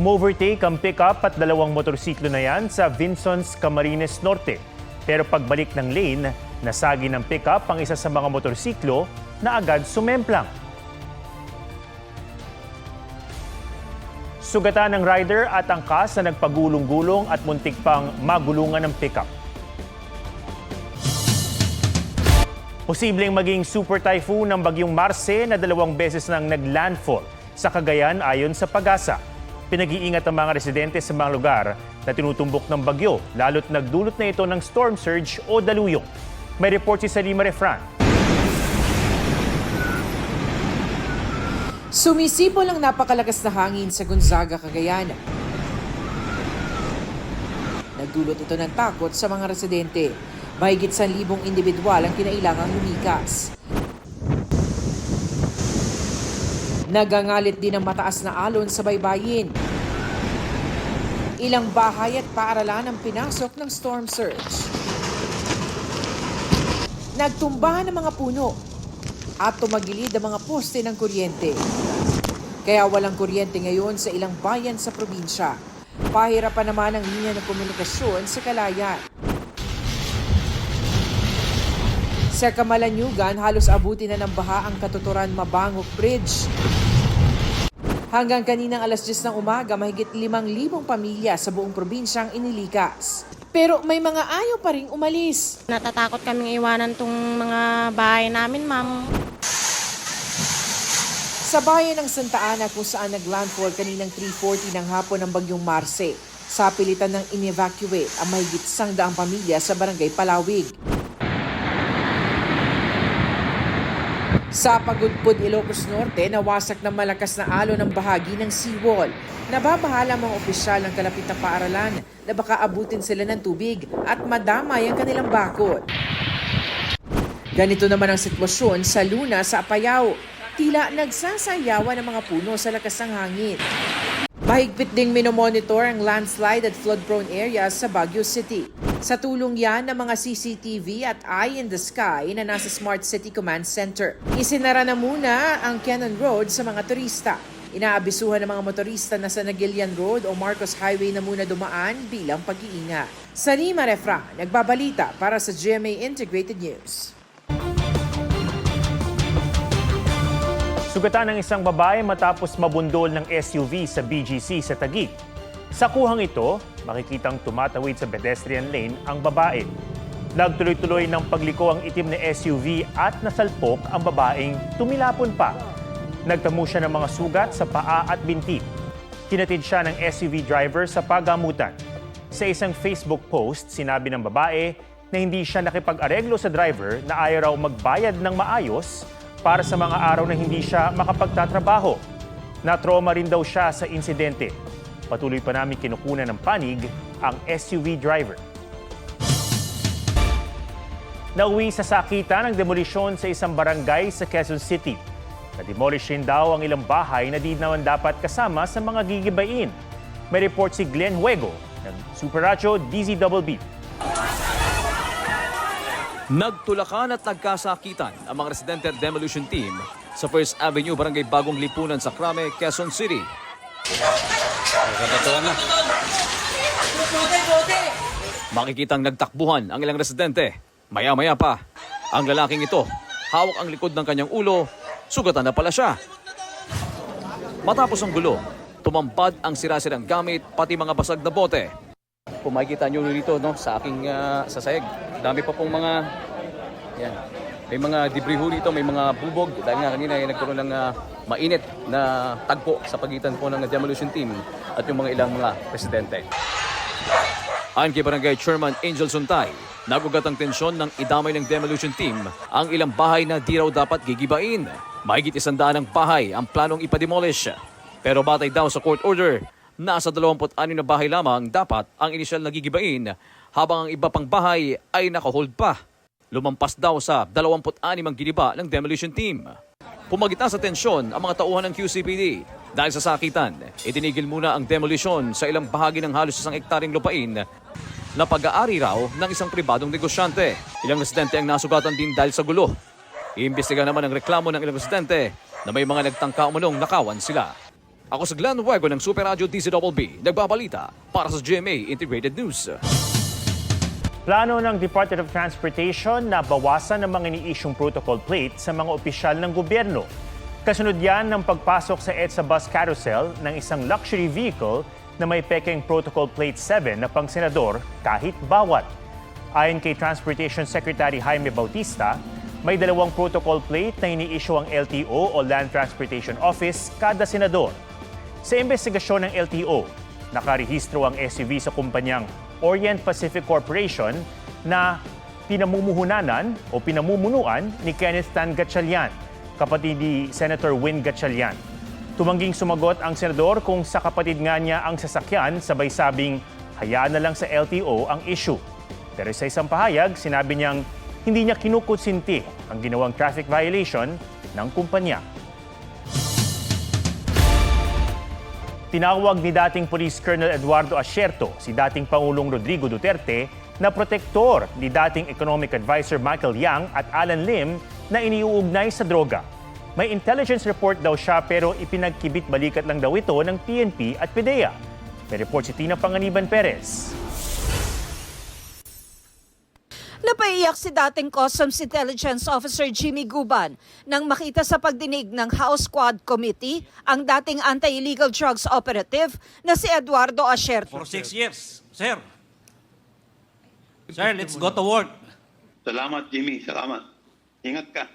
Umovertake ang pickup at dalawang motorsiklo na yan sa Vinsons, Camarines Norte. Pero pagbalik ng lane, nasagi ng pickup ang isa sa mga motorsiklo na agad sumemplang. Sugatan ng rider at angkas na nagpagulong-gulong at muntik pang magulungan ng pickup. Posibleng maging super typhoon ng bagyong Marce na 2 beses nang naglandfall sa Cagayan ayon sa Pag-asa. Pinag-iingat ang mga residente sa mga lugar na tinutumbok ng bagyo, lalo't nagdulot na ito ng storm surge o daluyong. May report si Salima Refran. Sumisipol ang napakalakas na hangin sa Gonzaga, Cagayan. Nagdulot ito ng takot sa mga residente. Mahigit 1,000 individual ang kinailangang lumikas. Nagangalit din ang mataas na alon sa baybayin. Ilang bahay at paaralan ang pinasok ng storm surge. Nagtumbahan ang mga puno at tumagilid ang mga poste ng kuryente. Kaya walang kuryente ngayon sa ilang bayan sa probinsya. Pahirapan naman ang linya ng komunikasyon sa Kalayan. Sa Camalaniugan, halos abutin na ng baha ang Katuturan Mabangok Bridge. Hanggang kaninang alas 10 ng umaga, mahigit 5,000 pamilya sa buong probinsya ang inilikas. Pero may mga ayaw pa ring umalis. Natatakot kaming iwanan tong mga bahay namin, ma'am. Sa bayan ng Santa Ana kung saan naglandfall kaninang 3:40 ng hapon ng bagyong Marce, sa pilitan ng in-evacuate ang mahigit 100 pamilya sa barangay Palawig. Sa Pagudpud, Ilocos Norte, nawasak ng malakas na alon ng bahagi ng seawall. Nababahala mga opisyal ng kalapit na paaralan na baka abutin sila ng tubig at madamay ang kanilang bakod. Ganito naman ang sitwasyon sa Luna sa Apayao. Tila nagsasayawan ang mga puno sa lakas ng hangin. Mahigpit ding minomonitor ang landslide at flood-prone areas sa Baguio City. Sa tulong yan ng mga CCTV at Eye in the Sky na nasa Smart City Command Center. Isinara na muna ang Cannon Road sa mga turista. Inaabisuhan ng mga motorista na sa Nagilian Road o Marcos Highway na muna dumaan bilang pag-iingat. Salima Refran, nagbabalita para sa GMA Integrated News. Sugatan ng isang babae matapos mabundol ng SUV sa BGC sa Taguig. Sa kuhang ito, makikitang tumatawid sa pedestrian lane ang babae. Nagtuloy-tuloy ng pagliko ang itim na SUV at nasalpok ang babaeng tumilapon pa. Nagtamo siya ng mga sugat sa paa at binti. Kinatid siya ng SUV driver sa pagamutan. Sa isang Facebook post, sinabi ng babae na hindi siya nakipag-areglo sa driver na ayaw raw magbayad ng maayos para sa mga araw na hindi siya makapagtatrabaho. Na-trauma rin daw siya sa insidente. Patuloy pa namin kinukunan ng panig ang SUV driver. Nauwi sa sakitan ang demolisyon sa isang barangay sa Quezon City. Na-demolish rin daw ang ilang bahay na di naman dapat kasama sa mga gigibain. May report si Glenn Huego ng Super Radyo DZBB. Nagtulakan at nagkasakitan ang mga residente at demolition team sa First Avenue, Barangay Bagong Lipunan sa Crame, Quezon City. Makikitang nagtakbuhan ang ilang residente. Maya-maya pa, ang lalaking ito, hawak ang likod ng kanyang ulo, sugatan na pala siya. Matapos ang gulo, tumampad ang sira-sirang gamit, pati mga basag na bote. Kung makikita nyo dito sa aking sasayag, dami pa pong mga, yan, may mga debris ho dito, may mga bubog. Dahil nga kanina ay nagkaroon ng mainit na tagpo sa pagitan po ng demolition team at yung mga ilang mga residente. Ayon kay Barangay Chairman Angel Suntay, nagugat ang tensyon ng idamay ng demolition team ang ilang bahay na di raw dapat gigibain. Mahigit 100 ng bahay ang planong ipademolish. Pero batay daw sa court order, nasa 26 na bahay lamang dapat ang inisyal na gigibain habang ang iba pang bahay ay nakahold pa. Lumampas daw sa 26 ang giniba ng demolition team. Pumagitna sa tensyon ang mga tauhan ng QCPD. Dahil sa sakitan, itinigil muna ang demolition sa ilang bahagi ng halos 1 hektaring lupain na pag-aari raw ng isang pribadong negosyante. Ilang residente ang nasugatan din dahil sa gulo. Iimbestiga naman ang reklamo ng ilang residente na may mga nagtangka umunong nakawan sila. Ako si Glenn Huego ng Super Radio DZBB, nagbabalita para sa GMA Integrated News. Plano ng Department of Transportation na bawasan ang mga iniisyong protocol plate sa mga opisyal ng gobyerno. Kasunod yan ng pagpasok sa EDSA bus carousel ng isang luxury vehicle na may pekeng protocol plate 7 na pang-senador kahit bawat. Ayon kay Transportation Secretary Jaime Bautista, may 2 protocol plate na iniisyu ang LTO o Land Transportation Office kada senador. Sa investigasyon ng LTO, nakarehistro ang SUV sa kumpanyang Orient Pacific Corporation na pinamumuhunanan o pinamumunuan ni Kenneth Tan Gatchalian, kapatid ni Senator Win Gatchalian. Tumanging sumagot ang senador kung sa kapatid nga niya ang sasakyan, sabay sabing hayaan na lang sa LTO ang issue. Pero sa isang pahayag, sinabi niyang hindi niya kinukonsinti ang ginawang traffic violation ng kumpanya. Tinawag ni dating Police Colonel Eduardo Asierto si dating Pangulong Rodrigo Duterte na protektor ni dating Economic Advisor Michael Yang at Alan Lim na iniuugnay sa droga. May intelligence report daw siya pero ipinagkibit-balikat lang daw ito ng PNP at PDEA. May report si Tina Panganiban Perez. Napaiyak si dating Customs Intelligence Officer Jimmy Guban nang makita sa pagdinig ng House Quad Committee ang dating anti-illegal drugs operative na si Eduardo Asierto. For 6 years, sir. Sir, let's go to work. Salamat, Jimmy. Salamat. Ingat ka.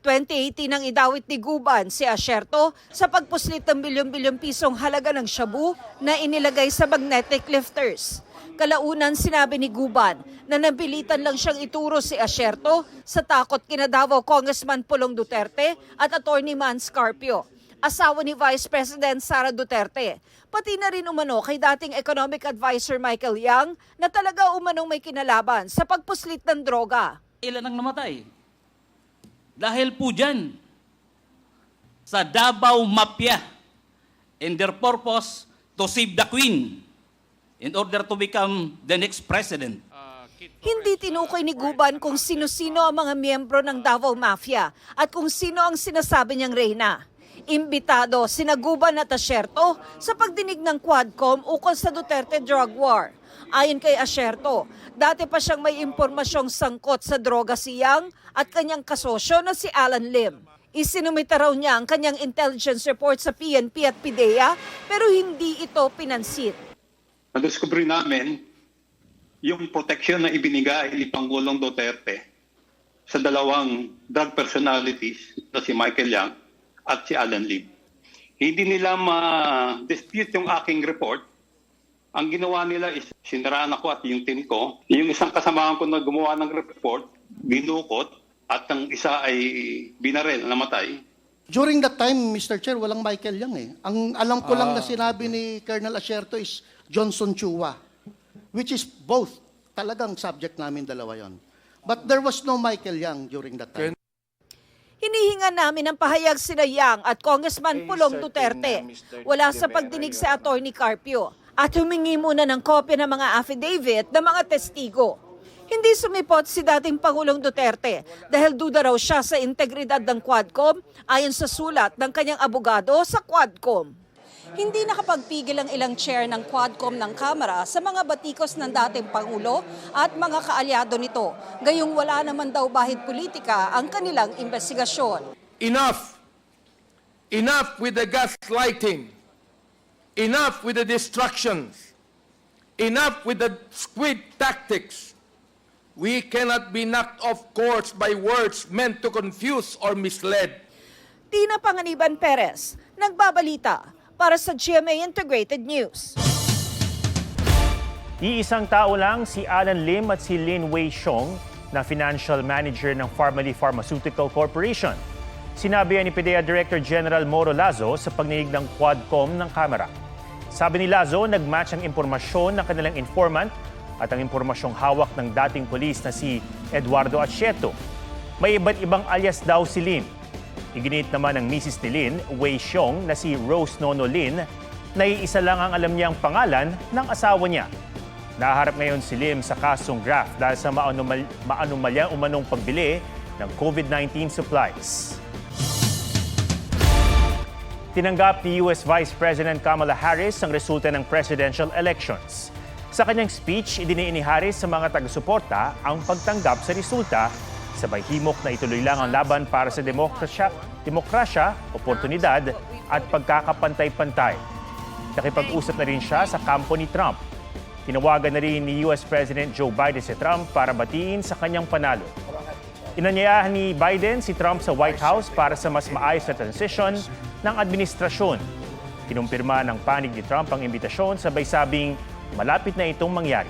2018 nang idawit ni Guban si Asierto sa pagpuslit ng bilyon-bilyong pisong halaga ng shabu na inilagay sa magnetic lifters. Kalaunan sinabi ni Guban na napilitan lang siyang ituro si Asierto sa takot kina Davao Congressman Pulong Duterte at Attorney Man Scarpio, asawa ni Vice President Sara Duterte. Pati na rin umano kay dating Economic Advisor Michael Yang na talaga umanong may kinalaban sa pagpuslit ng droga. Ilan ang namatay? Dahil po dyan sa Davao Mafia and their purpose to save the Queen in order to become the next president. Hindi tinukoy ni Guban kung sino-sino ang mga miyembro ng Davao Mafia at kung sino ang sinasabi niyang reyna. Imbitado sina Guban at Asierto sa pagdinig ng Quadcom ukol sa Duterte drug war. Ayon kay Asierto, dati pa siyang may impormasyong sangkot sa droga si Yang at kanyang kasosyo na si Alan Lim. Isinumita raw niya ang kanyang intelligence report sa PNP at PDEA pero hindi ito pinansin. Nadiskubre namin yung proteksyon na ibinigay ni Pangulong Duterte sa 2 drug personalities na si Michael Yang at si Alan Lim. Hindi nila ma-dispute yung aking report. Ang ginawa nila is siniraan ako at yung team ko. Yung isang kasamahan ko na gumawa ng report, binukot at ang isa ay binaril, namatay. During that time, Mr. Chair, walang Michael Yang eh. Ang alam ko lang na sinabi ni Colonel Asierto is Johnson Chua, which is both. Talagang subject namin dalawa yon. But there was no Michael Yang during that time. Hinihinga namin ang pahayag sina Yang at Congressman Pulong Duterte. Wala sa pagdinig sa Attorney Carpio at humingi muna ng kopya ng mga affidavit ng mga testigo. Hindi sumipot si dating Pangulong Duterte dahil duda raw siya sa integridad ng Quadcom ayon sa sulat ng kanyang abogado sa Quadcom. Hindi nakapagpigil ang ilang chair ng Quadcom ng Kamara sa mga batikos ng dating Pangulo at mga kaalyado nito. Gayong wala naman daw bahid politika ang kanilang investigasyon. Enough! Enough with the gaslighting! Enough with the distractions! Enough with the squid tactics! We cannot be knocked off course by words meant to confuse or mislead. Tina Panganiban Perez, nagbabalita para sa GMA Integrated News. Iisang tao lang si Alan Lim at si Lin Wei Xiong na financial manager ng Pharmally Pharmaceutical Corporation. Sinabi yan ni PDEA Director General Moro Lazo sa pagninig ng Quadcom ng Kamara. Sabi ni Lazo, nagmatch ang impormasyon ng kanilang informant at ang impormasyong hawak ng dating polis na si Eduardo Asierto. May iba't ibang alias daw si Lim. Iginit naman ng Mrs. ni Lin, Wei Xiong, na si Rose Nono Lin, na iisa lang ang alam niyang pangalan ng asawa niya. Naharap ngayon si Lim sa kasong graft dahil sa maanumalyang umanong pagbili ng COVID-19 supplies. Tinanggap ni US Vice President Kamala Harris ang resulta ng presidential elections. Sa kanyang speech, idiniin ni Harris sa mga taga-suporta ang pagtanggap sa resulta, sabay himok na ituloy lang ang laban para sa demokrasya, oportunidad at pagkakapantay-pantay. Nakipag-usap na rin siya sa kampo ni Trump. Tinawagan na rin ni US President Joe Biden si Trump para batiin sa kanyang panalo. Inanyayahan ni Biden si Trump sa White House para sa mas maayos na transition ng administrasyon. Kinumpirma ng panig ni Trump ang imbitasyon, sabay sabing malapit na itong mangyari.